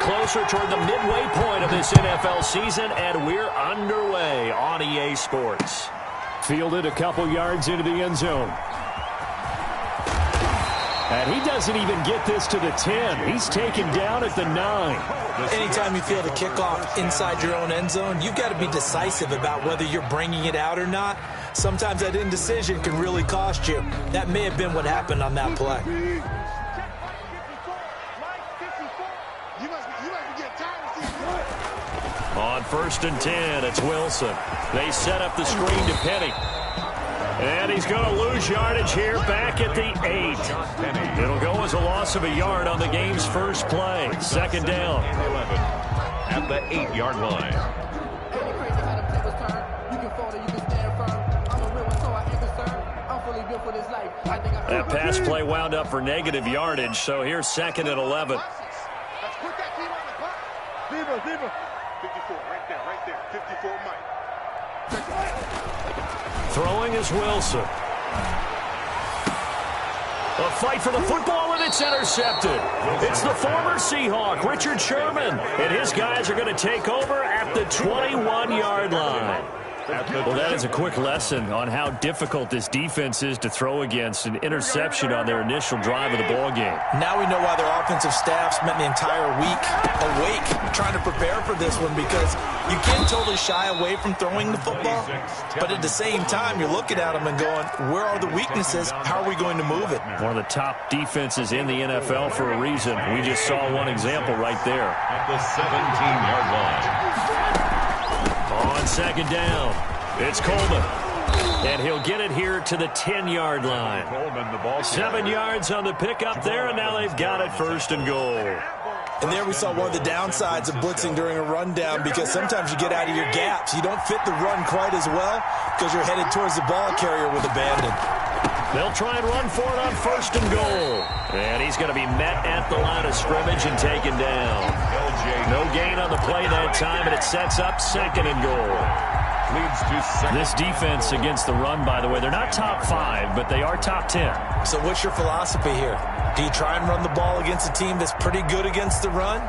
Closer toward the midway point of this NFL season, and we're underway on EA Sports. Fielded a couple yards into the end zone. And he doesn't even get this to the 10. He's taken down at the 9. Anytime you field a kickoff inside your own end zone, you've got to be decisive about whether you're bringing it out or not. Sometimes that indecision can really cost you. That may have been what happened on that play. On 1st and 10, it's Wilson. They set up the screen to Penny. And he's going to lose yardage here back at the 8. It'll go as a loss of a yard on the game's first play. 2nd down. 11 at the 8-yard line. That pass play wound up for negative yardage, so here's 2nd and 11. Let's put that team on the clock. Deeper. 54, right there. 54, Mike. Throwing is Wilson. A fight for the football, and it's intercepted. It's the former Seahawk, Richard Sherman, and his guys are going to take over at the 21-yard line. Well, that is a quick lesson on how difficult this defense is to throw against an interception on their initial drive of the ball game. Now we know why their offensive staff spent the entire week awake trying to prepare for this one, because you can't totally shy away from throwing the football, but at the same time, you're looking at them and going, where are the weaknesses? How are we going to move it? One of the top defenses in the NFL for a reason. We just saw one example right there. At the 17-yard line. On 2nd down, it's Coleman. And he'll get it here to the 10-yard line. 7 yards on the pickup there, and now they've got it 1st and goal. And there we saw one of the downsides of blitzing during a rundown, because sometimes you get out of your gaps. You don't fit the run quite as well because you're headed towards the ball carrier with abandon. They'll try and run for it on 1st and goal. And he's going to be met at the line of scrimmage and taken down. No gain on the play that time, and it sets up 2nd and goal. This defense against the run, by the way, they're not top 5, but they are top 10. So what's your philosophy here? Do you try and run the ball against a team that's pretty good against the run?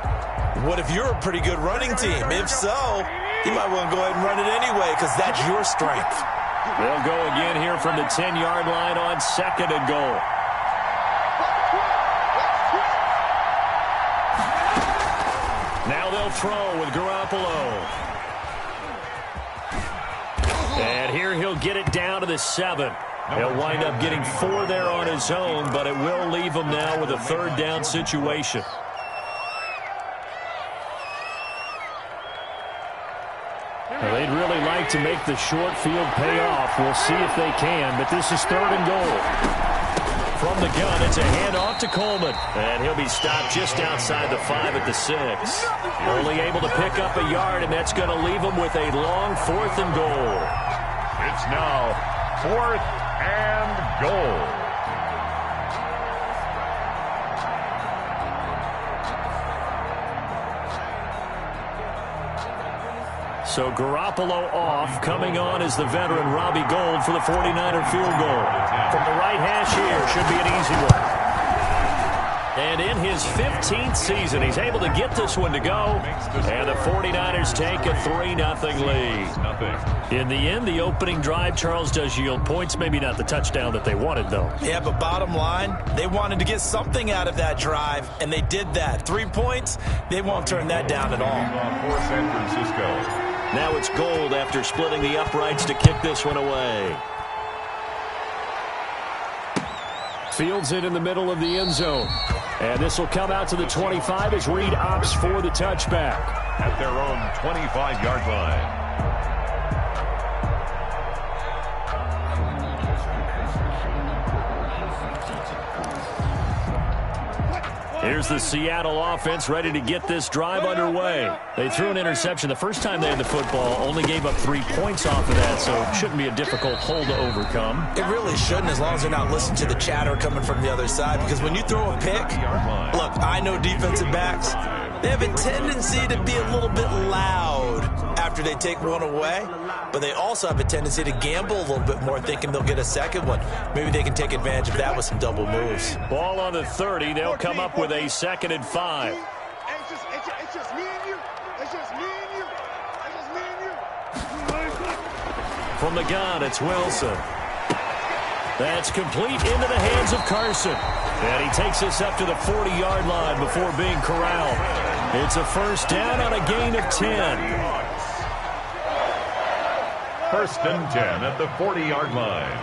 What if you're a pretty good running team? If so, you might want to go ahead and run it anyway, because that's your strength. They'll go again here from the 10-yard line on 2nd and goal. Now they'll throw with Garoppolo. And here he'll get it down to the 7. He'll wind up getting 4 there on his own, but it will leave him now with a 3rd down situation. Well, they'd really like to make the short field pay off. We'll see if they can, but this is 3rd and goal. From the gun, it's a handoff to Coleman. And he'll be stopped just outside the 5 at the 6. Only able to pick up a yard, and that's going to leave him with a long 4th and goal. It's now 4th and goal. So Garoppolo off. Coming on is the veteran Robbie Gould for the 49er field goal. From the right hash here, should be an easy one. And in his 15th season, he's able to get this one to go. And the 49ers take a 3-0 lead. In the end, the opening drive, Charles, does yield points. Maybe not the touchdown that they wanted, though. Yeah, but bottom line, they wanted to get something out of that drive, and they did that. 3 points, they won't turn that down at all. For San Francisco. Now it's Gould after splitting the uprights to kick this one away. Fields it in the middle of the end zone. And this will come out to the 25 as Reed opts for the touchback. At their own 25-yard line. Here's the Seattle offense ready to get this drive underway. They threw an interception the first time they had the football, only gave up 3 points off of that, so it shouldn't be a difficult hole to overcome. It really shouldn't, as long as they're not listening to the chatter coming from the other side, because when you throw a pick, look, I know defensive backs, they have a tendency to be a little bit loud after they take one away, but they also have a tendency to gamble a little bit more, thinking they'll get a second one. Maybe they can take advantage of that with some double moves. Ball on the 30. They'll come up with a 2nd and 5. From the gun, it's Wilson. That's complete into the hands of Carson. And he takes this up to the 40-yard line before being corralled. It's a first down on a gain of 10. First and 10 at the 40-yard line.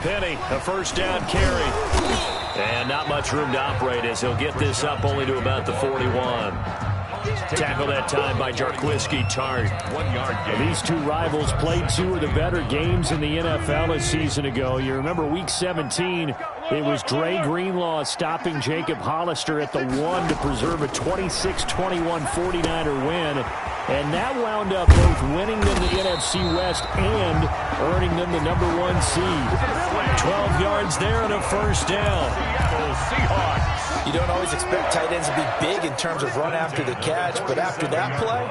Penny, a first down carry. And not much room to operate as he'll get this up only to about the 41. Tackle that time by Jarquiski Tart. 1 yard gain. These two rivals played two of the better games in the NFL a season ago. You remember Week 17, it was Dre Greenlaw stopping Jacob Hollister at the 1 to preserve a 26-21 49er win. And that wound up both winning them the NFC West and earning them the #1 seed. 12 yards there and a first down. Seattle Seahawks. You don't always expect tight ends to be big in terms of run after the catch, but after that play,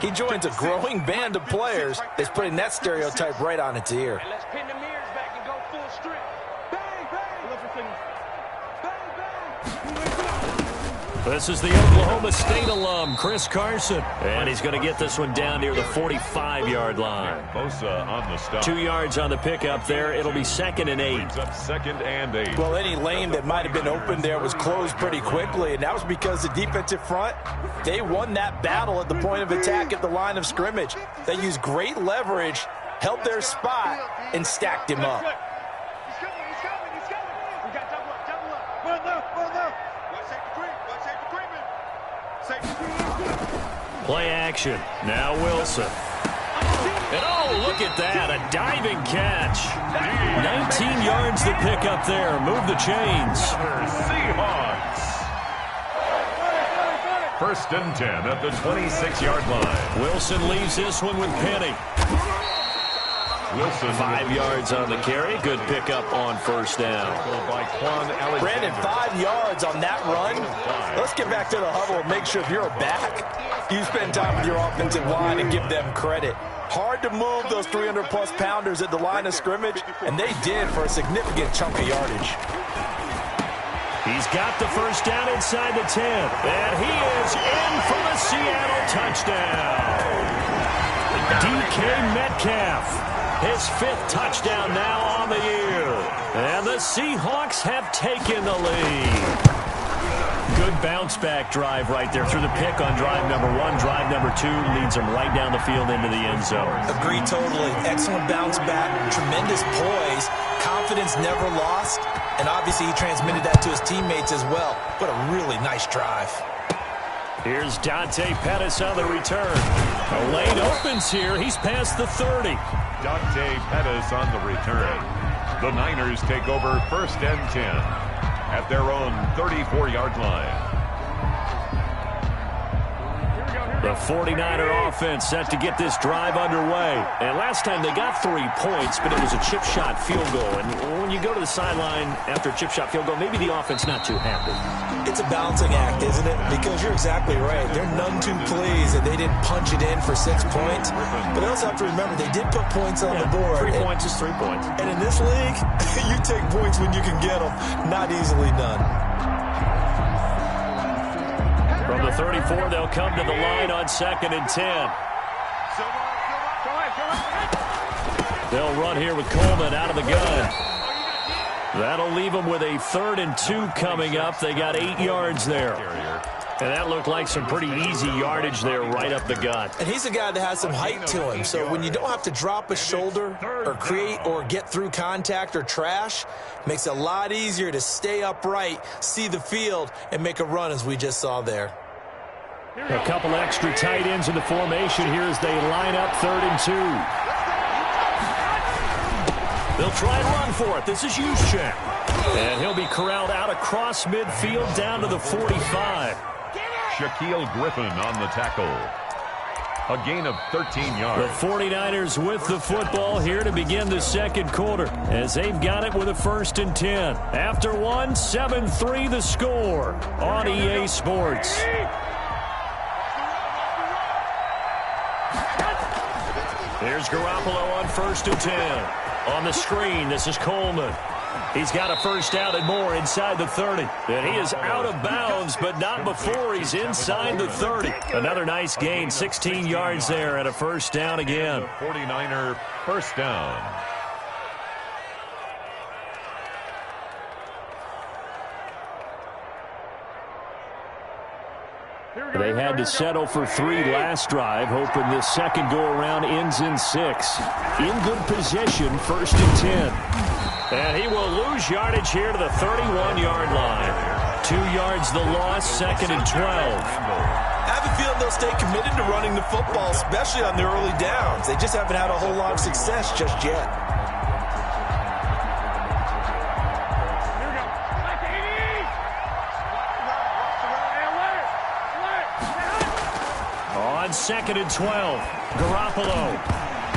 he joins a growing band of players that's putting that stereotype right on its ear. Let's pin the mirrors back and go full strip. Bang, bang. Bang, bang. This is the Oklahoma State alum, Chris Carson. And he's going to get this one down near the 45-yard line. Bosa on the stop. 2 yards on the pickup there. It'll be 2nd and 8. Brings up 2nd and 8. Well, any lane that might have been open there was closed pretty quickly, and that was because the defensive front, they won that battle at the point of attack at the line of scrimmage. They used great leverage, held their spot, and stacked him up. He's coming. We got double up. One left. Safety creep. Play action. Now Wilson. And oh, look at that. A diving catch. 19 yards to pick up there. Move the chains. Seahawks. First and 10 at the 26-yard line. Wilson leaves this one with Penny. Wilson. 5 yards on the carry. Good pickup on first down. By Quan Alexander. Brandon, 5 yards on that run. Let's get back to the huddle and make sure if you're a back, you spend time with your offensive line and give them credit. Hard to move those 300-plus pounders at the line of scrimmage, and they did for a significant chunk of yardage. He's got the first down inside the 10. And he is in for the Seattle touchdown. DK Metcalf. His 5th touchdown now on the year. And the Seahawks have taken the lead. Good bounce-back drive right there through the pick on drive number 1. Drive number 2 leads them right down the field into the end zone. Agree totally. Excellent bounce back. Tremendous poise. Confidence never lost. And obviously he transmitted that to his teammates as well. What a really nice drive. Here's Dante Pettis on the return. A lane opens here. He's past the 30. Dante Pettis on the return. The Niners take over first and 10 at their own 34-yard line. The 49er offense set to get this drive underway. And last time they got 3 points, but it was a chip shot field goal. And when you go to the sideline after a chip shot field goal, maybe the offense not too happy. It's a balancing act, isn't it? Because you're exactly right. They're none too pleased that they didn't punch it in for 6 points. But they also have to remember they did put points on the board. 3 points is 3 points. And in this league, you take points when you can get them. Not easily done. From the 34, they'll come to the line on 2nd and 10. They'll run here with Coleman out of the gun. That'll leave them with a 3rd and 2 coming up. They got 8 yards there. And that looked like some pretty easy yardage there right up the gut. And he's a guy that has some height to him. So when you don't have to drop a shoulder or create or get through contact or trash, makes it a lot easier to stay upright, see the field, and make a run as we just saw there. A couple extra tight ends in the formation here as they line up 3rd and 2. They'll try and run for it. This is Juszczyk. And he'll be corralled out across midfield down to the 45. Shaquille Griffin on the tackle. A gain of 13 yards. The 49ers with the football here to begin the second quarter as they've got it with a 1st and 10. After 1, 7-3 the score on EA Sports. Here's Garoppolo on 1st and 10. On the screen, this is Coleman. He's got a first down and more inside the 30. And he is out of bounds, but not before he's inside the 30. Another nice gain, 16 yards there, and a first down again. 49er first down. They had to settle for 3 last drive, hoping this second go-around ends in 6. In good position, 1st and 10. And he will lose yardage here to the 31-yard line. 2 yards the loss, 2nd and 12. I have a feeling they'll stay committed to running the football, especially on the early downs. They just haven't had a whole lot of success just yet. On 2nd and 12, Garoppolo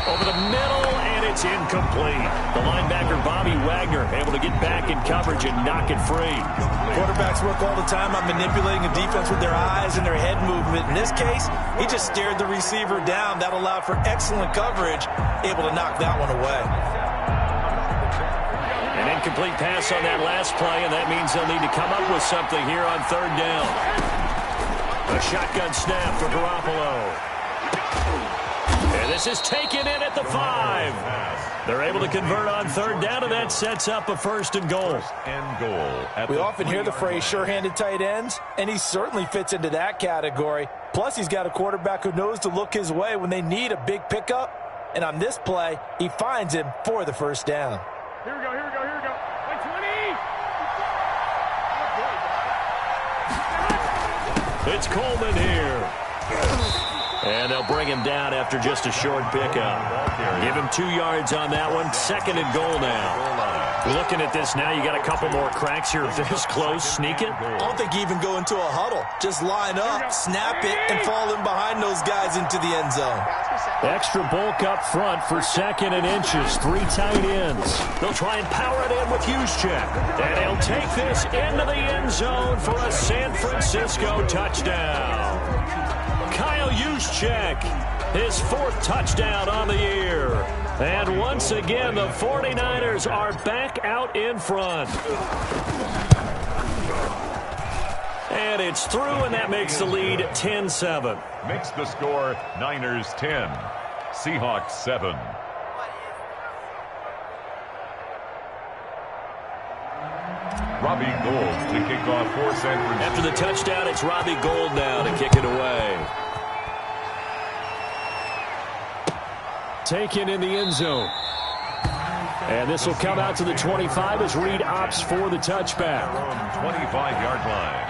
over the middle, and it's incomplete. The linebacker, Bobby Wagner, able to get back in coverage and knock it free. Quarterbacks work all the time on manipulating a defense with their eyes and their head movement. In this case, he just stared the receiver down. That allowed for excellent coverage, able to knock that one away. An incomplete pass on that last play, and that means they'll need to come up with something here on 3rd down. A shotgun snap for Garoppolo. And this is taken in at the 5. They're able to convert on 3rd down, and that sets up a 1st and goal. We often hear the phrase sure-handed tight ends, and he certainly fits into that category. Plus, he's got a quarterback who knows to look his way when they need a big pickup. And on this play, he finds him for the 1st down. Here we go, here we go, here we go. Like 20! It's Coleman here. And they'll bring him down after just a short pickup. Give him 2 yards on that one. 2nd and goal now. Looking at this now, you got a couple more cracks here. This close, sneak it. I don't think you even go into a huddle. Just line up, snap it, and fall in behind those guys into the end zone. Extra bulk up front for 2nd and inches. 3 tight ends. They'll try and power it in with Juszczyk. And he'll take this into the end zone for a San Francisco touchdown. Kyle Juszczyk, his 4th touchdown on the year. And once again, the 49ers are back out in front. And it's through, and that makes the lead 10-7. Makes the score Niners 10, Seahawks 7. Robbie Gould to kick off for San Francisco. After the touchdown, it's Robbie Gould now to kick it away. Taken in the end zone. And this will come out to the 25 as Reed opts for the touchback. 25-yard line.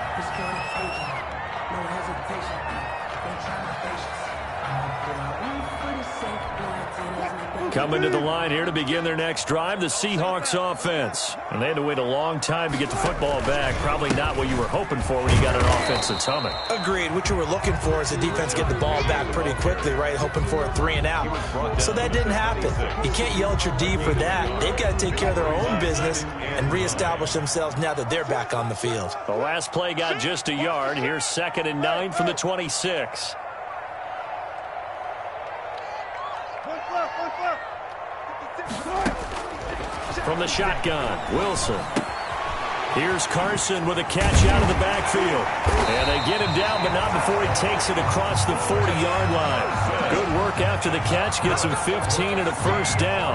Coming to the line here to begin their next drive, the Seahawks offense. And they had to wait a long time to get the football back. Probably not what you were hoping for when you got an offense that's humming. Agreed. What you were looking for is the defense get the ball back pretty quickly, right? Hoping for a 3 and out. So that didn't happen. You can't yell at your D for that. They've got to take care of their own business and reestablish themselves now that they're back on the field. The last play got just a yard. Here's 2nd and 9 from the 26. From the shotgun, Wilson. Here's Carson with a catch out of the backfield. And they get him down, but not before he takes it across the 40-yard line. Good work after the catch. Gets him 15 and a first down.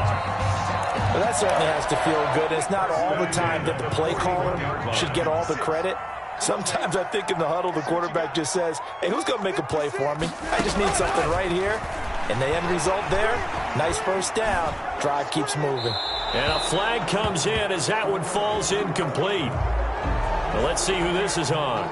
Well, that certainly has to feel good. It's not all the time that the play caller should get all the credit. Sometimes I think in the huddle, the quarterback just says, hey, who's going to make a play for me? I just need something right here. And the end result there, nice first down. Drive keeps moving. And a flag comes in as that one falls incomplete. Well, let's see who this is on.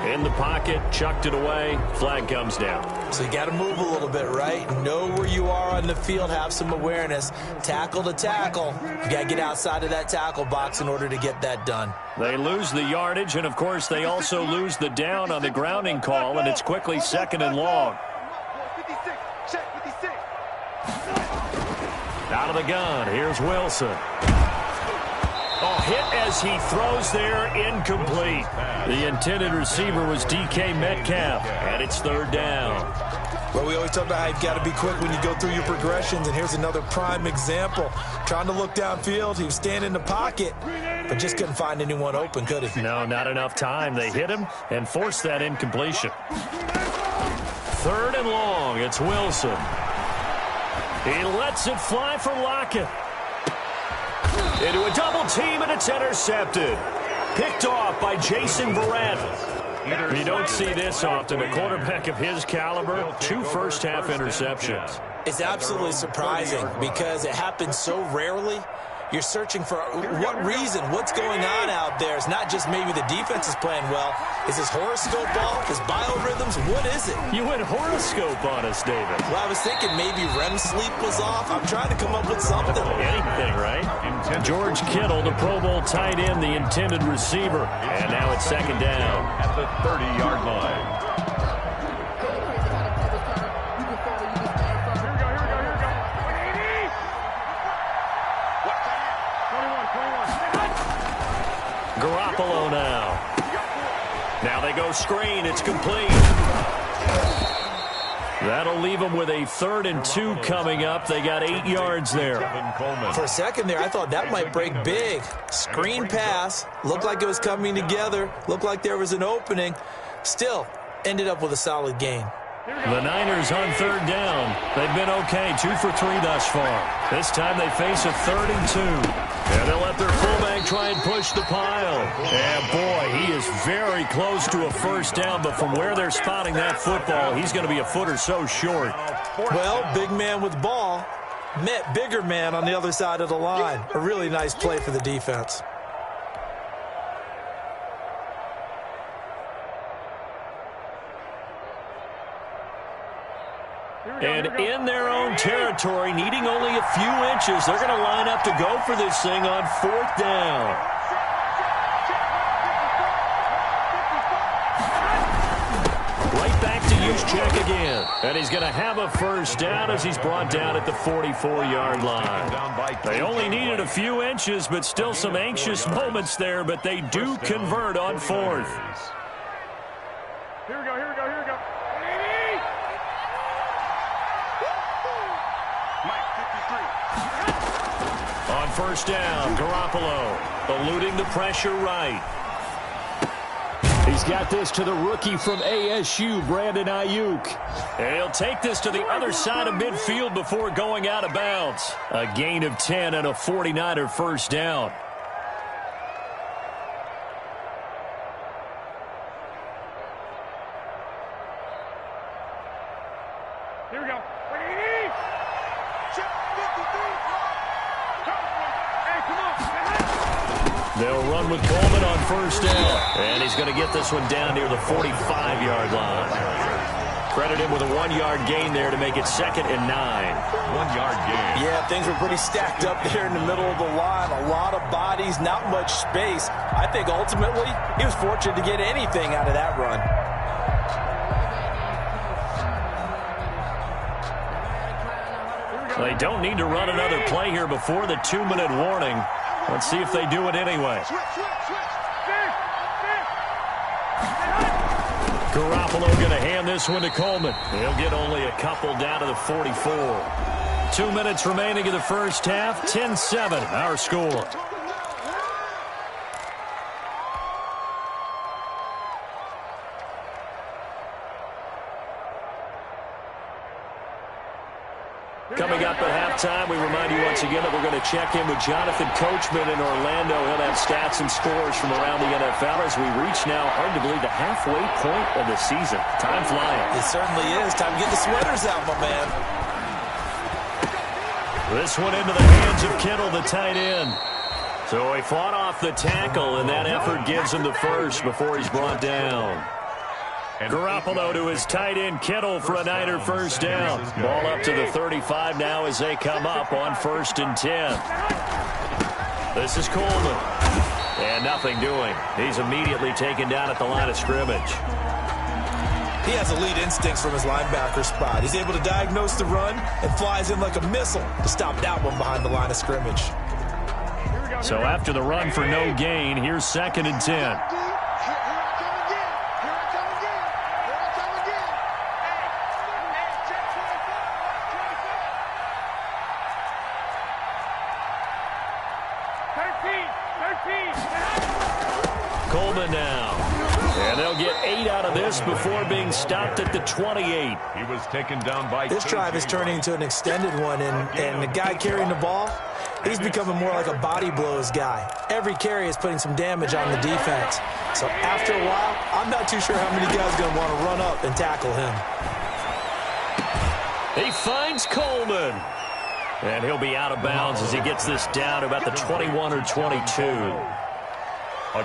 In the pocket, chucked it away, flag comes down. So you got to move a little bit, right? Know where you are on the field, have some awareness. Tackle to tackle. You got to get outside of that tackle box in order to get that done. They lose the yardage, and of course they also lose the down on the grounding call, and it's quickly 2nd and long. Out of the gun, here's Wilson. Oh, hit as he throws there, incomplete. The intended receiver was DK Metcalf, and it's 3rd down. Well, we always talk about how you've got to be quick when you go through your progressions, and here's another prime example. Trying to look downfield, he was standing in the pocket, but just couldn't find anyone open, could he? No, not enough time. They hit him and forced that incompletion. 3rd and long, it's Wilson. He lets it fly for Lockett. Into a double team, and it's intercepted. Picked off by Jason Verrett. You don't see this often. A quarterback of his caliber, 2 first-half interceptions. It's absolutely surprising because it happens so rarely. You're searching for what reason, what's going on out there. It's not just maybe the defense is playing well. Is his horoscope off? His biorhythms? What is it? You went horoscope on us, David. Well, I was thinking maybe REM sleep was off. I'm trying to come up with something. Anything, right? George Kittle, the Pro Bowl tight end, the intended receiver. And now it's 2nd down. At the 30-yard line. Garoppolo now. Now they go screen. It's complete. That'll leave them with a 3rd and 2 coming up. They got 8 yards there. For a second there, I thought that might break big. Screen pass. Looked like it was coming together. Looked like there was an opening. Still, ended up with a solid gain. The Niners on 3rd down. They've been okay, 2 for 3 thus far. This time they face a 3rd and 2. And they'll let their fullback try and push the pile. And boy, he is very close to a first down, but from where they're spotting that football, he's going to be a foot or so short. Well, big man with ball met bigger man on the other side of the line. A really nice play for the defense. And in their own territory, needing only a few inches, they're going to line up to go for this thing on 4th down. Right back to Juszczyk again. And he's going to have a first down as he's brought down at the 44-yard line. They only needed a few inches, but still some anxious moments there, but they do convert on 4th. Here we go, here we go, here we go. On 1st down, Garoppolo eluding the pressure right. He's got this to the rookie from ASU, Brandon Ayuk. And he'll take this to the other side of midfield before going out of bounds. A gain of 10 and a 49er first down. Here we go. They'll run with Coleman on 1st down. And he's going to get this one down near the 45-yard line. Credit him with a 1-yard gain there to make it 2nd and 9. 1-yard gain. Yeah, things were pretty stacked up there in the middle of the line. A lot of bodies, not much space. I think ultimately he was fortunate to get anything out of that run. They don't need to run another play here before the 2-minute warning. Let's see if they do it anyway. Garoppolo going to hand this one to Coleman. He'll get only a couple down to the 44. 2 minutes remaining in the first half. 10-7, our score. Coming up at halftime, we remind you once again that we're going to check in with Jonathan Coachman in Orlando. He'll have stats and scores from around the NFL as we reach now, hard to believe, the halfway point of the season. Time flying. It certainly is. Time to get the sweaters out, my man. This one into the hands of Kittle, the tight end. So he fought off the tackle, and that effort gives him the first before he's brought down. Garoppolo to his tight end Kittle for a Niner first down. Ball up to the 35 now as they come up on 1st and 10. This is Coleman. And nothing doing. He's immediately taken down at the line of scrimmage. He has elite instincts from his linebacker spot. He's able to diagnose the run and flies in like a missile to stop that one behind the line of scrimmage. So after the run for no gain, here's 2nd and 10. 8 out of this before being stopped at the 28. He was taken down by This drive is turning into an extended one, and the guy carrying the ball, he's becoming more like a body blows guy. Every carry is putting some damage on the defense. So after a while, I'm not too sure how many guys are going to want to run up and tackle him. He finds Coleman. And he'll be out of bounds as he gets this down to about the 21 or 22.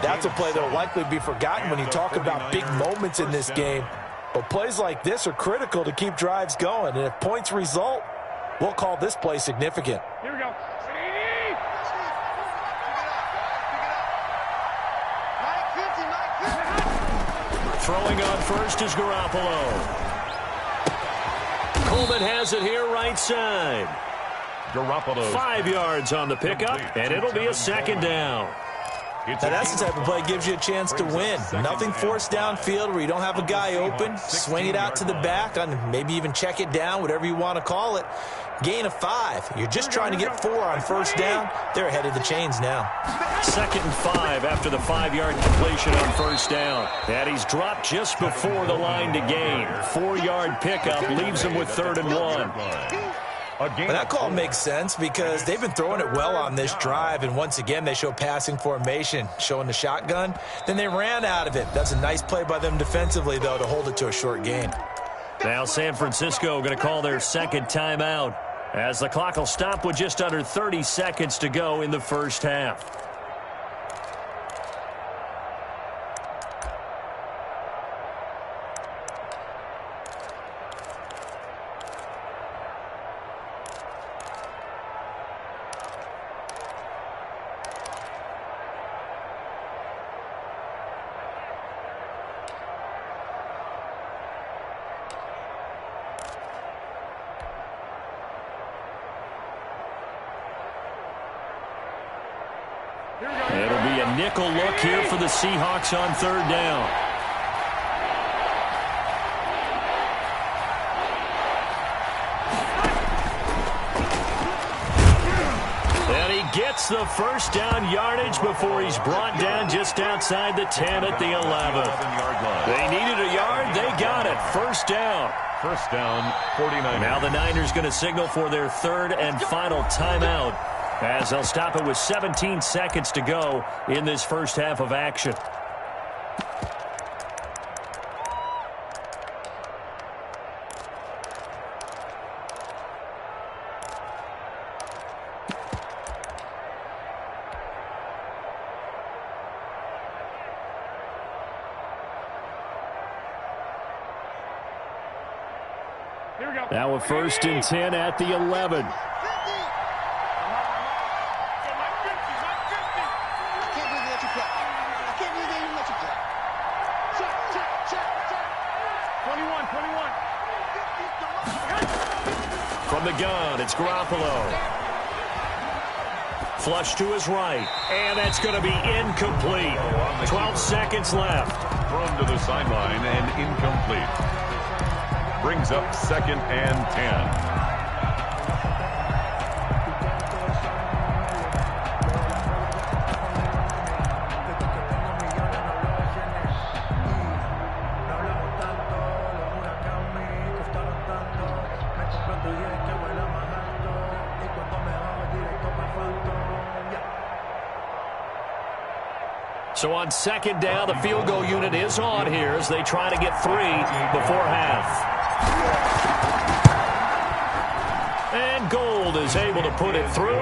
That's a play that will likely be forgotten when you talk about big moments in this game. But plays like this are critical to keep drives going. And if points result, we'll call this play significant. Here we go. Throwing on first is Garoppolo. Coleman has it here right side. Garoppolo. 5 yards on the pickup, and it'll be a second down. Now that's the type of play that gives you a chance to win. Nothing forced downfield where you don't have a guy open. Swing it out to the back, and maybe even check it down, whatever you want to call it. Gain of 5. You're just trying to get 4 on first down. They're ahead of the chains now. 2nd and 5 after the 5-yard completion on first down. And he's dropped just before the line to gain. 4-yard pickup leaves him with 3rd and 1. But that call makes sense because they've been throwing it well on this drive, and once again they show passing formation, showing the shotgun. Then they ran out of it. That's a nice play by them defensively, though, to hold it to a short gain. Now San Francisco going to call their 2nd timeout as the clock will stop with just under 30 seconds to go in the first half. It'll be a nickel look here for the Seahawks on 3rd down. And he gets the first down yardage before he's brought down just outside the 10 at the 11th. They needed a yard. They got it. First down. First down, 49. Now the Niners going to signal for their 3rd and final timeout, as they'll stop it with 17 seconds to go in this first half of action. Now a 1st and 10 at the 11. From the gun, it's Garoppolo. Flush to his right, and that's going to be incomplete. 12 seconds left. Thrown to the sideline and incomplete. Brings up 2nd and 10. So on 2nd down, the field goal unit is on here as they try to get 3 before half. And Gold is able to put it through.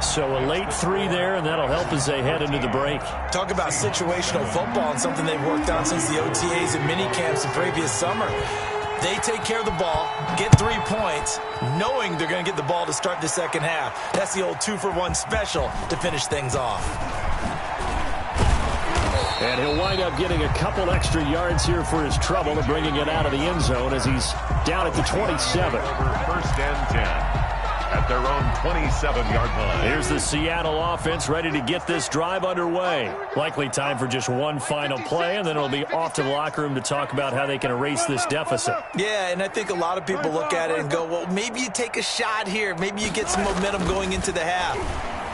So a late 3 there, and that'll help as they head into the break. Talk about situational football and something they've worked on since the OTAs and mini camps the previous summer. They take care of the ball, get 3 points, knowing they're going to get the ball to start the second half. That's the old 2-for-1 special to finish things off. And he'll wind up getting a couple extra yards here for his trouble and bringing it out of the end zone as he's down at the 27. First and 10 at their own 27-yard line. Here's the Seattle offense ready to get this drive underway. Likely time for just one final play, and then it'll be off to the locker room to talk about how they can erase this deficit. Yeah, and I think a lot of people look at it and go, well, maybe you take a shot here. Maybe you get some momentum going into the half.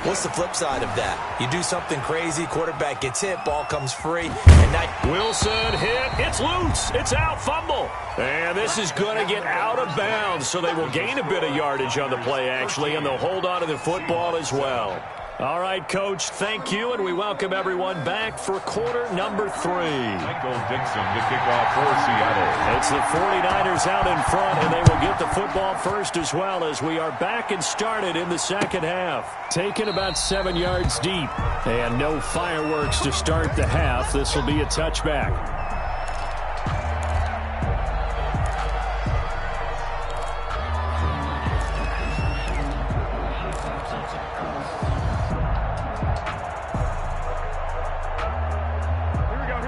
What's the flip side of that? You do something crazy, quarterback gets hit, ball comes free, and now Wilson hit. It's loose. It's out. Fumble. And this is going to get out of bounds, so they will gain a bit of yardage on the play, actually, and they'll hold on to the football as well. All right, Coach, thank you, and we welcome everyone back for quarter number 3. Michael Dixon to kick off for Seattle. It's the 49ers out in front, and they will get the football first as well as we are back and started in the second half. Taken about 7 yards deep, and no fireworks to start the half. This will be a touchback.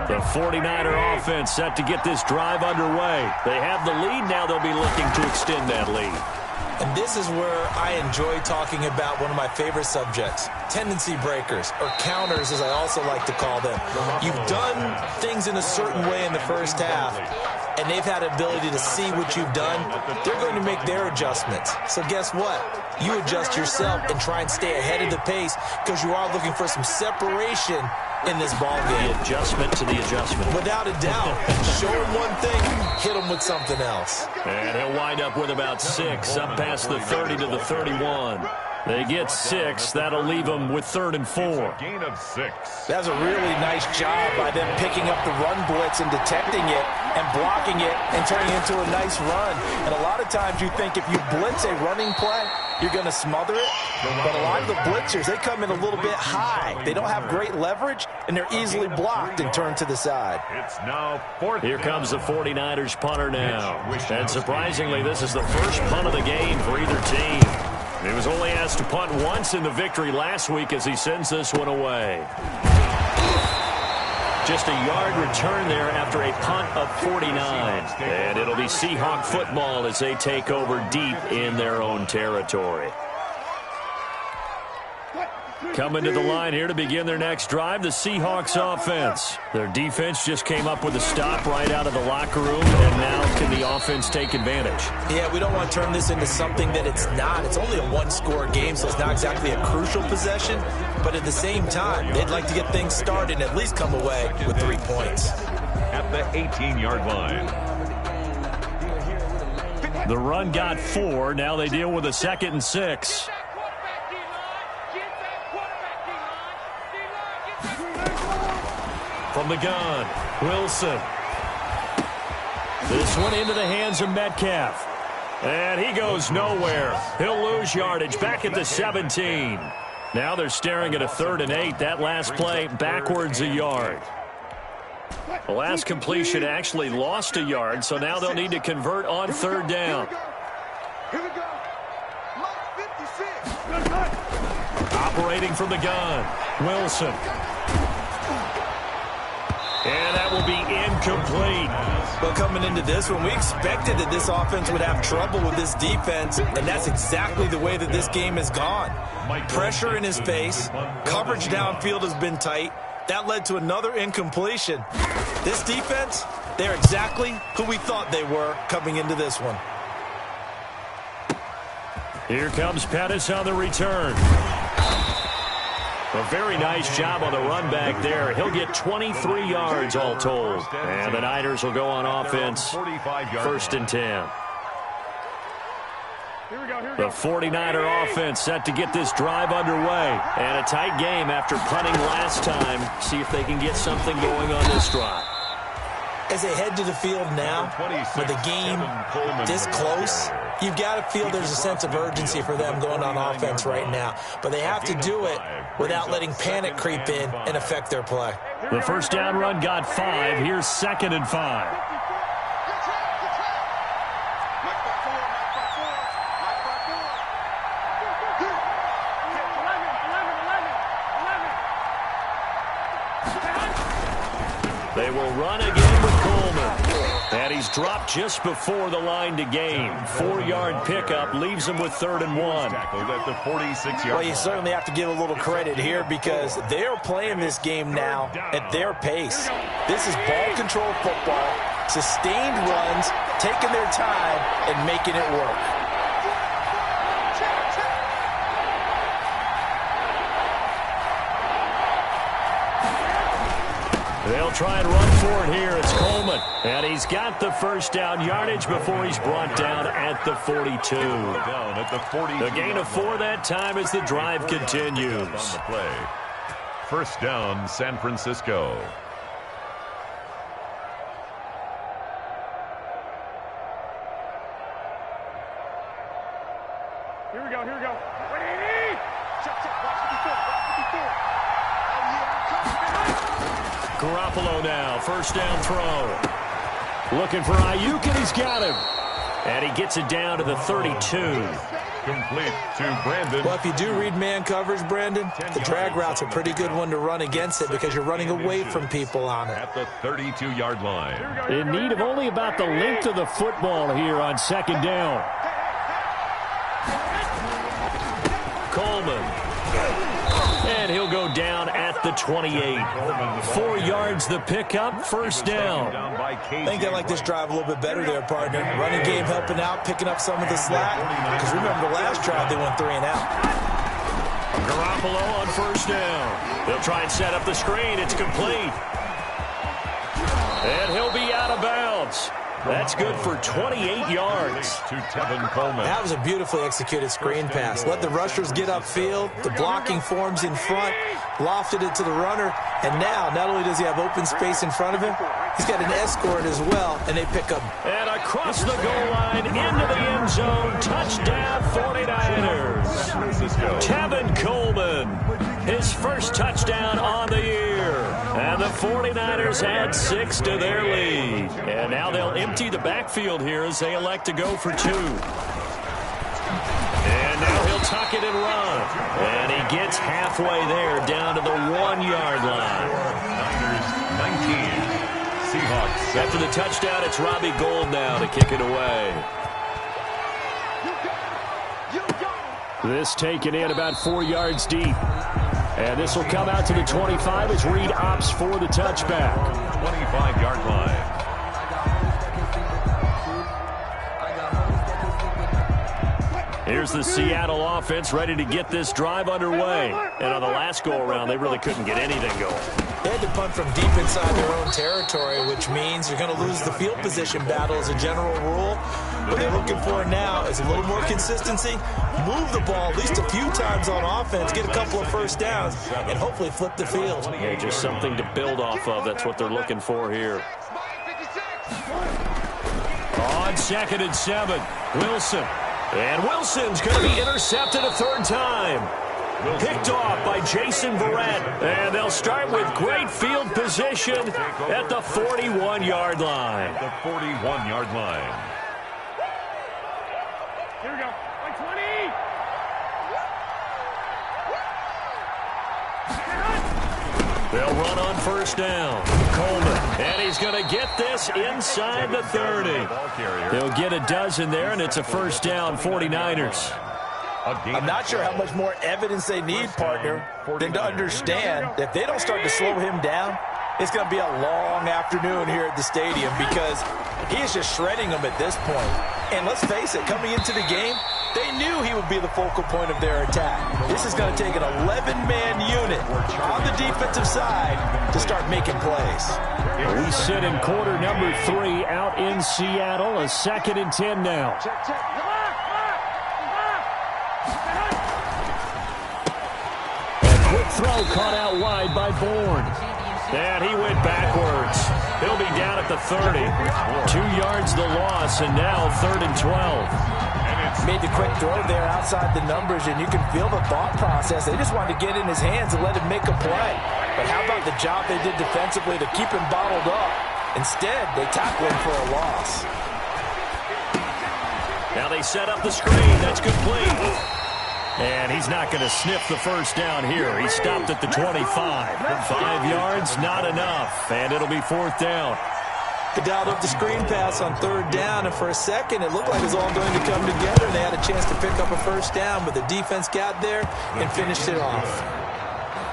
The 49er offense set to get this drive underway. They have the lead now. They'll be looking to extend that lead. And this is where I enjoy talking about one of my favorite subjects, tendency breakers, or counters as I also like to call them. You've done things in a certain way in the first half, and they've had the ability to see what you've done. They're going to make their adjustments. So guess what? You adjust yourself and try and stay ahead of the pace because you are looking for some separation in this ball game. The adjustment to the adjustment. Without a doubt. Show him one thing, hit him with something else. And he'll wind up with about 6, up past the 30 to the 31. They get 6. That'll leave them with 3rd and 4. Gain of 6. That's a really nice job by them picking up the run blitz and detecting it and blocking it and turning it into a nice run. And a lot of times you think if you blitz a running play, you're going to smother it. But a lot of the blitzers, they come in a little bit high. They don't have great leverage, and they're easily blocked and turned to the side. It's now 4th. Here comes the 49ers punter now. And surprisingly, this is the first punt of the game for either team. He was only asked to punt once in the victory last week as he sends this one away. Just a yard return there after a punt of 49. And it'll be Seahawk football as they take over deep in their own territory. Coming to the line here to begin their next drive, the Seahawks offense. Their defense just came up with a stop right out of the locker room, and now can the offense take advantage? Yeah, we don't want to turn this into something that it's not. It's only a one-score game, so it's not exactly a crucial possession. But at the same time, they'd like to get things started and at least come away with 3 points. At the 18-yard line. The run got 4. Now they deal with a 2nd and 6. From the gun, Wilson. This one into the hands of Metcalf. And he goes nowhere. He'll lose yardage back at the 17. Now they're staring at a 3rd and 8. That last play backwards a yard. The last completion actually lost a yard, so now they'll need to convert on 3rd down. Here we go. Lock 56. Operating from the gun, Wilson. And that will be incomplete. Well, coming into this one, we expected that this offense would have trouble with this defense, and that's exactly the way that this game has gone. Pressure in his face, coverage downfield has been tight. That led to another incompletion. This defense, they're exactly who we thought they were coming into this one. Here comes Pettis on the return. A very nice job on the run back there. He'll get 23 yards all told. And the Niners will go on offense. 1st and 10. The 49er offense set to get this drive underway. And a tight game after punting last time. See if they can get something going on this drive. As they head to the field now, with the game this close, you've got to feel there's a sense of urgency for them going on offense right now. But they have to do it without letting panic creep in and affect their play. The 1st down run got 5. Here's 2nd and 5. They will run again with Coleman. And he's dropped just before the line to gain. 4-yard pickup leaves him with 3rd and 1. At the 46-yard Well, you certainly have to give a little credit here because they're playing this game now at their pace. This is ball control football, sustained runs, taking their time and making it work. They'll try and run for it here. It's Coleman. And he's got the first down yardage before he's brought down at the 42. Down at the 42. The gain of 4 that time as the drive continues. On the play. First down, San Francisco. Here we go, here we go. Ready? Check, watch the before, Oh, yeah, Garoppolo now, first down throw. Looking for Ayuk, and he's got him. And he gets it down to the 32. Complete to Brandon. Well, if you do read man coverage, Brandon, the drag route's a pretty good one to run against it because you're running away from people on it. At the 32-yard line. In need of only about the length of the football here on second down. Coleman. And he'll go down at the 28. 4 yards the pickup, first down. I think they like this drive a little bit better there, partner. Running game helping out, picking up some of the slack. Because remember, the last drive they went 3 and out. Garoppolo on first down. They'll try and set up the screen. It's complete. And he'll be out of bounds. That's good for 28 yards. To Tevin Coleman. That was a beautifully executed screen pass. Let the rushers get upfield. The blocking forms in front. Lofted it to the runner. And now, not only does he have open space in front of him, he's got an escort as well, and they pick up. And across the goal line, into the end zone. Touchdown, 49ers. Tevin Coleman, his first touchdown on the year. And the 49ers add 6 to their lead. And now they'll empty the backfield here as they elect to go for 2. And now he'll tuck it and run. And he gets halfway there, down to the 1-yard line. Niners 19. Seahawks 7. After the touchdown, it's Robbie Gould now to kick it away. This taken in about 4 yards deep. And this will come out to the 25 as Reed opts for the touchback. 25-yard line. Here's the Seattle offense ready to get this drive underway. And on the last go-around, they really couldn't get anything going. They had to punt from deep inside their own territory, which means you're going to lose the field position battle as a general rule. What they're looking for now is a little more consistency, move the ball at least a few times on offense, get a couple of first downs, and hopefully flip the field. Yeah, just something to build off of. That's what they're looking for here. On 2nd and 7, Wilson. And Wilson's going to be intercepted a 3rd time. Picked off by Jason Verrett. And they'll start with great field position at the 41-yard line. The 41-yard line. Here we go. Like 20. They'll run on first down. Coleman. And he's going to get this inside the 30. They'll get a dozen there, and it's a first down, 49ers. I'm not sure how much more evidence they need, partner, than to understand that if they don't start to slow him down, it's going to be a long afternoon here at the stadium because he is just shredding them at this point. And let's face it, coming into the game, they knew he would be the focal point of their attack. This is going to take an 11-man unit on the defensive side to start making plays. We sit in quarter number 3 out in Seattle. A 2nd and 10 now. A quick throw caught out wide by Bourne. And he went backwards. He'll be down at the 30. 2 yards the loss, and now 3rd and 12. Made the quick throw there outside the numbers, and you can feel the thought process. They just wanted to get in his hands and let him make a play. But how about the job they did defensively to keep him bottled up? Instead, they tackle him for a loss. Now they set up the screen. That's complete. And he's not going to sniff the first down here. He stopped at the 25. 5 yards, not enough. And it'll be 4th down. They dialed up the screen pass on 3rd down, and for a second, it looked like it was all going to come together. They had a chance to pick up a first down, but the defense got there and finished it off.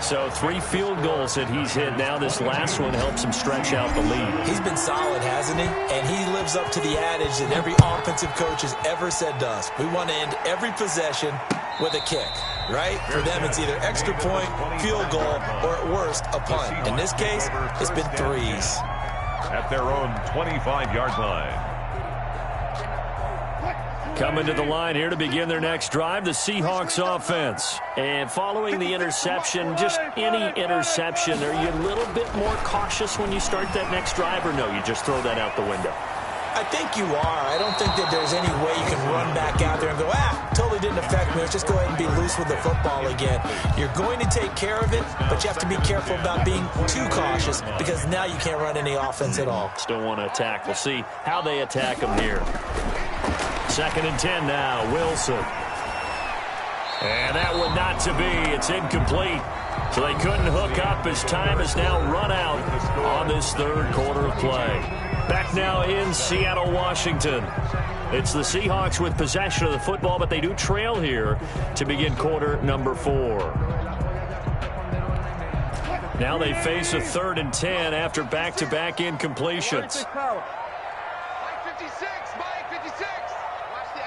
So 3 field goals that he's hit. Now this last one helps him stretch out the lead. He's been solid, hasn't he? And he lives up to the adage that every offensive coach has ever said to us. We want to end every possession with a kick, right? For them, it's either extra point, field goal, or at worst, a punt. In this case, it's been threes. At their own 25-yard line. Coming to the line here to begin their next drive, the Seahawks offense. And following the interception, just any interception, are you a little bit more cautious when you start that next drive, or no, you just throw that out the window? I think you are. I don't think that there's any way you can run back out there and go, totally didn't affect me. Let's just go ahead and be loose with the football again. You're going to take care of it, but you have to be careful about being too cautious because now you can't run any offense at all. Still want to attack. We'll see how they attack them here. 2nd and 10 now, Wilson. And that one not to be. It's incomplete. So they couldn't hook up as time has now run out on this third quarter of play. Back now in Seattle, Washington. It's the Seahawks with possession of the football, but they do trail here to begin quarter number 4. Now they face a 3rd and 10 after back-to-back incompletions. Mike 56, Mike 56. Watch the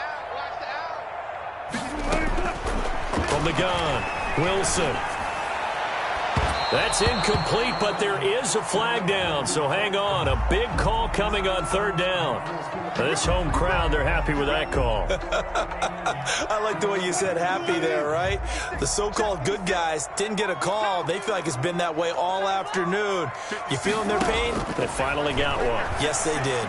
out. From the gun, Wilson. That's incomplete, but there is a flag down, so hang on. A big call coming on 3rd down. This home crowd, they're happy with that call. I like the way you said happy there, right? The so-called good guys didn't get a call. They feel like it's been that way all afternoon. You feeling their pain? They finally got one. Yes, they did.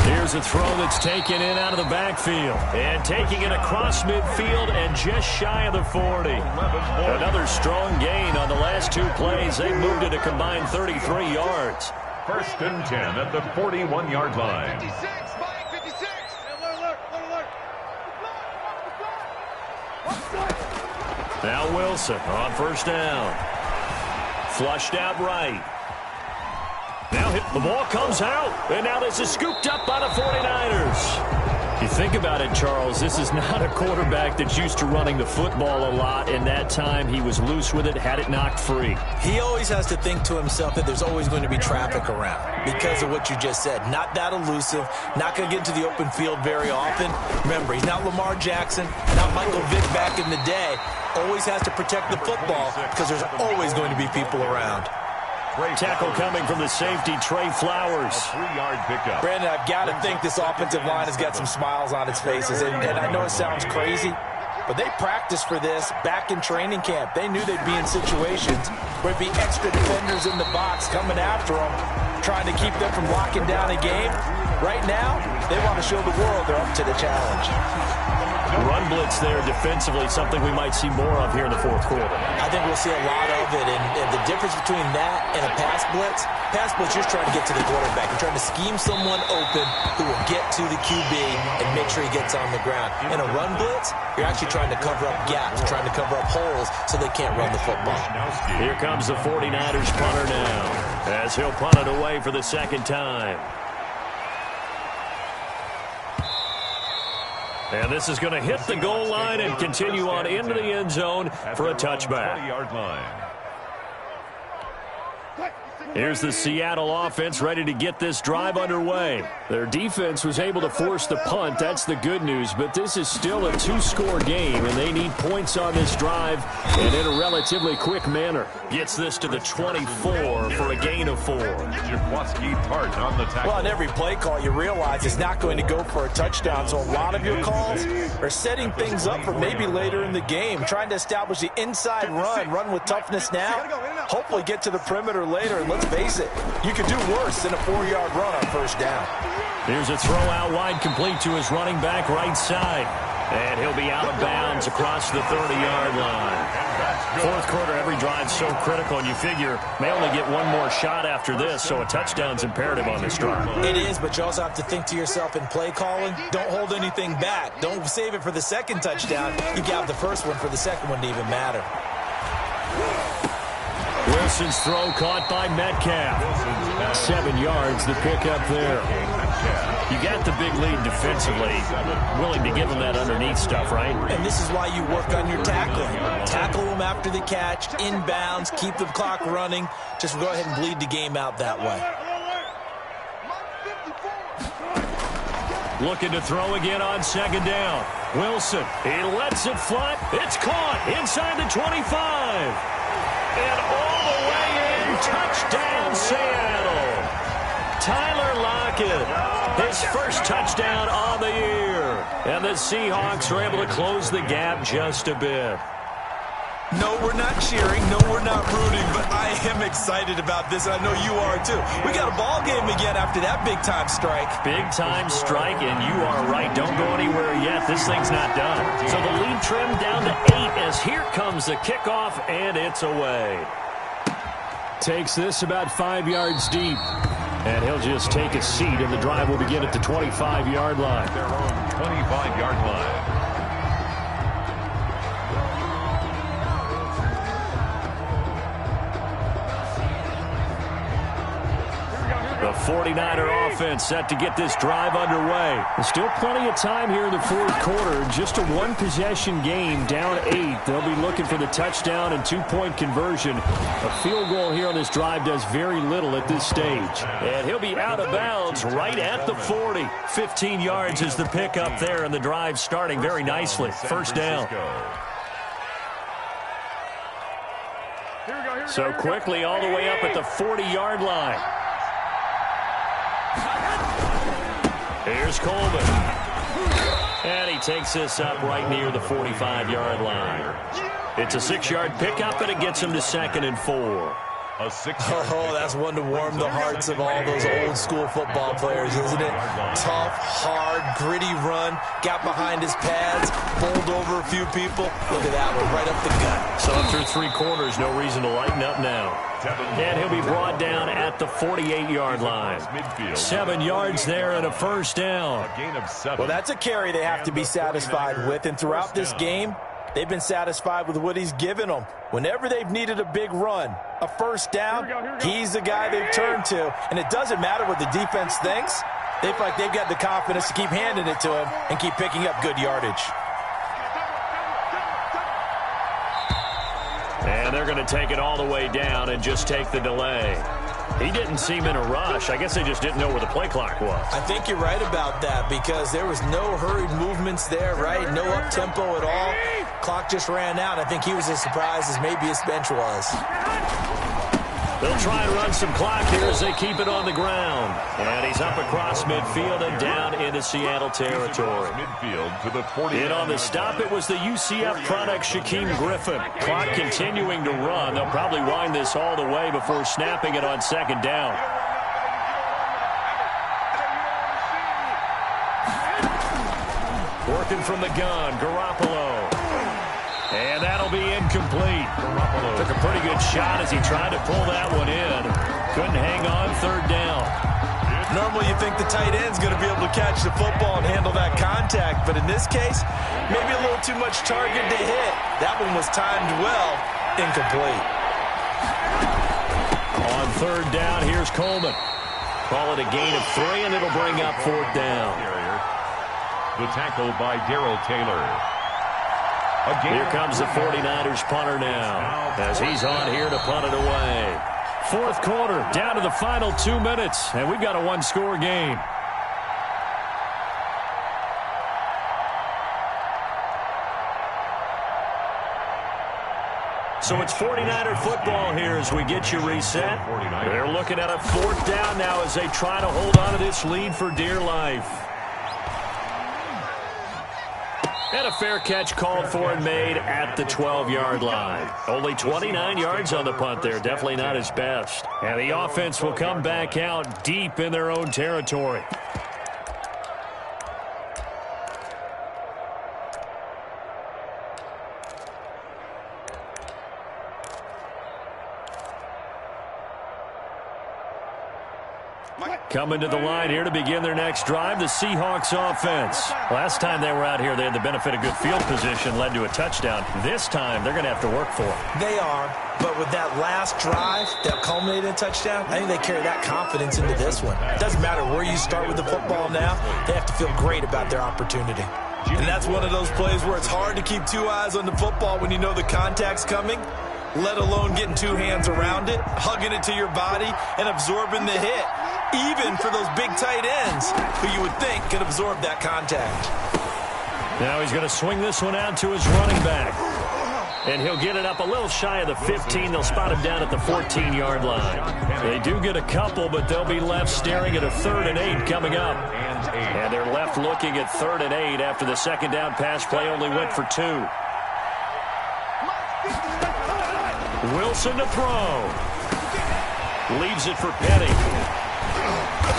Here's a throw that's taken in out of the backfield. And taking it across midfield and just shy of the 40. Another strong gain on the last 2 plays. They moved it a combined 33 yards. 1st and 10 at the 41-yard line. 56, Mike 56. Alert. Now Wilson on 1st down. Flushed out right. Now the ball comes out, and now this is scooped up by the 49ers. You think about it, Charles, this is not a quarterback that's used to running the football a lot, and that time he was loose with it, had it knocked free. He always has to think to himself that there's always going to be traffic around because of what you just said. Not that elusive, not going to get into the open field very often. Remember, he's not Lamar Jackson, not Michael Vick back in the day. Always has to protect the football because there's always going to be people around. Tackle coming from the safety, Trey Flowers. A 3-yard pickup. Brandon, I've got to think this offensive line has got some smiles on its faces. And I know it sounds crazy, but they practiced for this back in training camp. They knew they'd be in situations where there'd be extra defenders in the box coming after them, trying to keep them from locking down a game. Right now, they want to show the world they're up to the challenge. Run blitz there defensively, something we might see more of here in the 4th quarter. I think we'll see a lot of it, and the difference between that and a pass blitz, you're just trying to get to the quarterback. You're trying to scheme someone open who will get to the QB and make sure he gets on the ground. In a run blitz, you're actually trying to cover up gaps, trying to cover up holes so they can't run the football. Here comes the 49ers punter now, as he'll punt it away for the 2nd time. And this is going to hit the goal line and continue on into the end zone for a touchback. 20-yard line. Here's the Seattle offense ready to get this drive underway. Their defense was able to force the punt. That's the good news. But this is still a 2-score game, and they need points on this drive and in a relatively quick manner. Gets this to the 24 for a gain of 4. Jaquaski Tart on the tackle. Well, in every play call, you realize it's not going to go for a touchdown. So a lot of your calls are setting things up for maybe later in the game, trying to establish the inside run with toughness now, hopefully get to the perimeter later. And let's face it, you could do worse than a 4-yard run on 1st down. Here's a throw out wide complete to his running back right side. And he'll be out of bounds across the 30-yard line. 4th quarter, every drive so critical, and you figure may only get one more shot after this, so a touchdown's imperative on this drive. It is, but you also have to think to yourself in play calling, don't hold anything back. Don't save it for the 2nd touchdown. You got the 1st one for the 2nd one to even matter. Wilson's throw caught by Metcalf. 7 yards, the pickup there. You got the big lead defensively. Willing to give them that underneath stuff, right? And this is why you work on your tackling. Tackle them after the catch, inbounds, keep the clock running. Just go ahead and bleed the game out that way. Looking to throw again on 2nd down. Wilson, he lets it fly. It's caught inside the 25. And all the way in, touchdown Seattle. Tyler Lockett, his first touchdown on the year. And the Seahawks are able to close the gap just a bit. No, we're not cheering. No, we're not rooting. But I am excited about this, and I know you are too. We got a ball game again after that big-time strike. Big-time strike, and you are right. Don't go anywhere yet. This thing's not done. So the lead trimmed down to 8 as here comes the kickoff, and it's away. Takes this about 5 yards deep. And he'll just take a seat, and the drive will begin at the 25-yard line. Their own 25-yard line. The 49er offense set to get this drive underway. There's still plenty of time here in the fourth quarter. Just a one-possession game, down 8. They'll be looking for the touchdown and two-point conversion. A field goal here on this drive does very little at this stage. And he'll be out of bounds right at the 40. 15 yards is the pickup there, and the drive starting very nicely. First down. So quickly all the way up at the 40-yard line. Here's Coleman. And he takes this up right near the 45-yard line. It's a 6-yard pickup, and it gets him to 2nd and 4. A 6-yard Oh, that's one to warm the hearts of all those old-school football players, isn't it? Tough, hard, gritty run, got behind his pads, bowled over a few people. Look at that one, right up the gut. So after 3 quarters, no reason to lighten up now. And he'll be brought down at the 48-yard line. 7 yards there and a first down. A gain of 7. Well, that's a carry they have to be satisfied with, and throughout this game, they've been satisfied with what he's given them. Whenever they've needed a big run, a first down, he's the guy they've turned to. And it doesn't matter what the defense thinks. They feel like they've got the confidence to keep handing it to him and keep picking up good yardage. And they're going to take it all the way down and just take the delay. He didn't seem in a rush. I guess they just didn't know where the play clock was. I think you're right about that because there was no hurried movements there, right? No up-tempo at all. Clock just ran out. I think he was as surprised as maybe his bench was. They'll try and run some clock here as they keep it on the ground. And he's up across midfield and down into Seattle territory. Midfield to the 40. And on the stop, it was the UCF product, Shaquem Griffin. Clock continuing to run. They'll probably wind this all the way before snapping it on 2nd down. Working from the gun, Garoppolo. And that'll be incomplete. Garoppolo took a pretty good shot as he tried to pull that one in. Couldn't hang on, 3rd down. Normally you think the tight end's going to be able to catch the football and handle that contact, but in this case, maybe a little too much target to hit. That one was timed well, incomplete. On 3rd down, here's Coleman. Call it a gain of 3, and it'll bring up 4th down. The tackle by Darrell Taylor. Here comes the 49ers punter now as he's on here to punt it away. 4th quarter, down to the final 2 minutes, and we've got a 1-score game. So it's 49er football here as we get you reset. They're looking at a 4th down now as they try to hold on to this lead for dear life. And a fair catch called for and made at the 12-yard line. Only 29 yards on the punt there. Definitely not his best. And the offense will come back out deep in their own territory. Coming to the line here to begin their next drive, the Seahawks offense. Last time they were out here, they had the benefit of good field position, led to a touchdown. This time, they're going to have to work for it. They are, but with that last drive that culminated in a touchdown, I think they carry that confidence into this one. It doesn't matter where you start with the football now. They have to feel great about their opportunity. And that's one of those plays where it's hard to keep 2 eyes on the football when you know the contact's coming, let alone getting 2 hands around it, hugging it to your body, and absorbing the hit. Even for those big tight ends who you would think could absorb that contact. Now he's going to swing this one out to his running back. And he'll get it up a little shy of the 15. They'll spot him down at the 14-yard line. They do get a couple, but they'll be left staring at a 3rd and 8 coming up. And they're left looking at 3rd and 8 after the second down pass play only went for 2. Wilson to throw. Leaves it for Penny.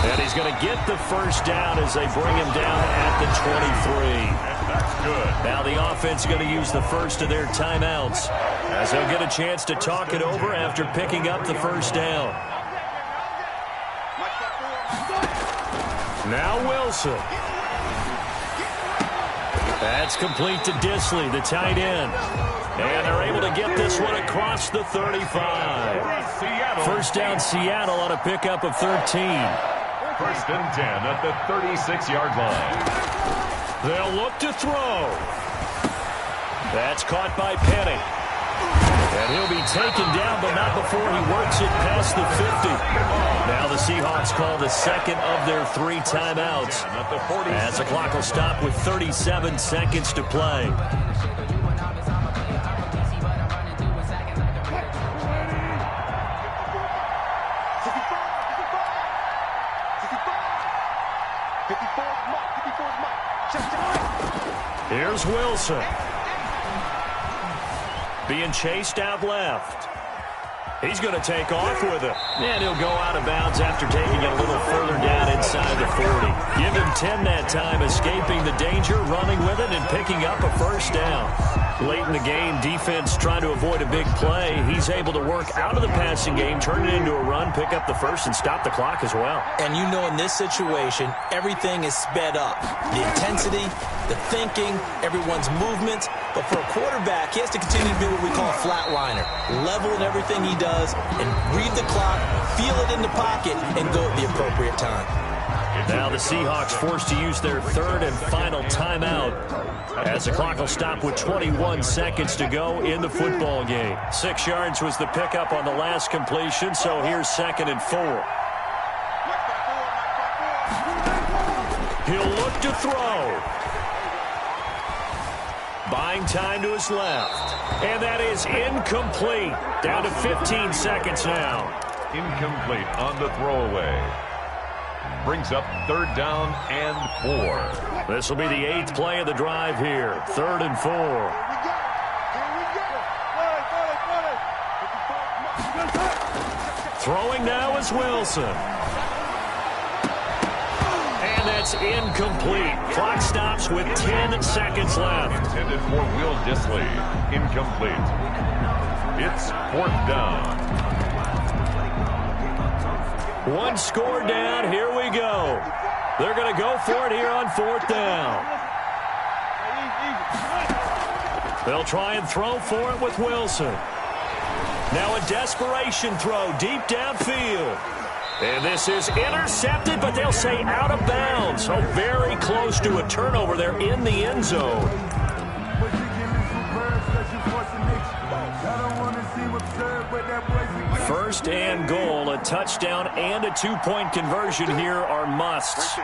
And he's going to get the first down as they bring him down at the 23. That's good. Now the offense is going to use the first of their timeouts as they'll get a chance to talk it over after picking up the first down. Now Wilson. That's complete to Disley, the tight end. And they're able to get this one across the 35. First down Seattle on a pickup of 13. 1st and 10 at the 36-yard line. They'll look to throw. That's caught by Penny. And he'll be taken down, but not before he works it past the 50. Now the Seahawks call the second of their 3 timeouts as the clock will stop with 37 seconds to play. Here's Wilson. Being chased out left. He's going to take off with it. And he'll go out of bounds after taking it a little further down inside the 40. Give him 10 that time, escaping the danger, running with it, and picking up a first down. Late in the game, defense trying to avoid a big play. He's able to work out of the passing game, turn it into a run, pick up the first, and stop the clock as well. And you know in this situation, everything is sped up. The intensity, the thinking, everyone's movements. But for a quarterback, he has to continue to be what we call a flatliner. Level in everything he does and read the clock, feel it in the pocket, and go at the appropriate time. Now the Seahawks forced to use their 3rd and final timeout as the clock will stop with 21 seconds to go in the football game. 6 yards was the pickup on the last completion, so here's 2nd and 4. He'll look to throw. Buying time to his left. And that is incomplete. Down to 15 seconds now. Incomplete on the throwaway. Brings up 3rd down and 4. This will be the 8th play of the drive here. 3rd and 4. Throwing now is Wilson. And that's incomplete. Clock stops with 10 seconds left. Intended for Will Disley. Incomplete. It's 4th down. One score down. Here we go. They're going to go for it here on 4th down. They'll try and throw for it with Wilson. Now a desperation throw deep downfield. And this is intercepted, but they'll say out of bounds. So very close to a turnover there in the end zone. First and goal, a touchdown and a 2-point conversion here are musts.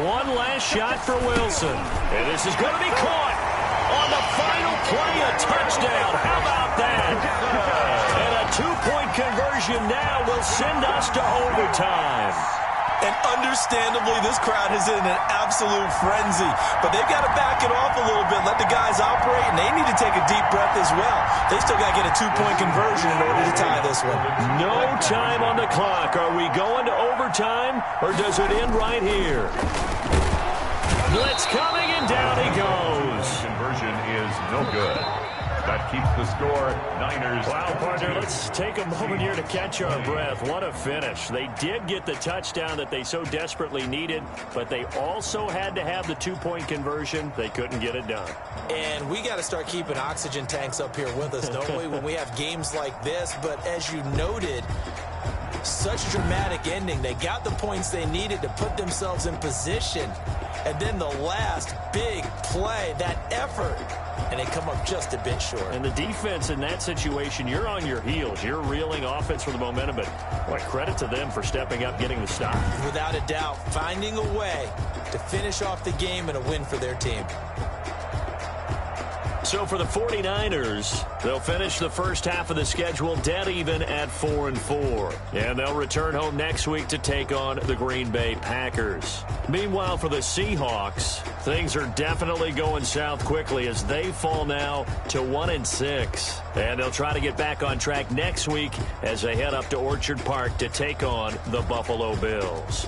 One last shot for Wilson. And this is going to be caught on the final play, a touchdown. How about that? And a 2-point conversion now will send us to overtime. And understandably, this crowd is in an absolute frenzy. But they've got to back it off a little bit, let the guys operate, and they need to take a deep breath as well. They still got to get a 2-point conversion in order to tie this one. No time on the clock. Are we going to overtime, or does it end right here? Blitz coming, and down he goes. Conversion is no good. That keeps the score Niners. Wow, partner, let's take a moment here to catch our breath. What a finish. They did get the touchdown that they so desperately needed, but they also had to have the 2-point conversion. They couldn't get it done. And we got to start keeping oxygen tanks up here with us, don't we, when we have games like this? But as you noted, such dramatic ending. They got the points they needed to put themselves in position And then the last big play, that effort, and they come up just a bit short. And the defense in that situation, you're on your heels. You're reeling offense for the momentum, but boy, credit to them for stepping up, getting the stop. Without a doubt, finding a way to finish off the game and a win for their team. So for the 49ers, they'll finish the first half of the schedule dead even at 4-4. And they'll return home next week to take on the Green Bay Packers. Meanwhile, for the Seahawks, things are definitely going south quickly as they fall now to 1-6. And they'll try to get back on track next week as they head up to Orchard Park to take on the Buffalo Bills.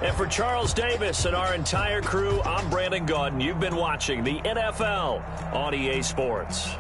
And for Charles Davis and our entire crew, I'm Brandon Gaudin. You've been watching the NFL on EA Sports.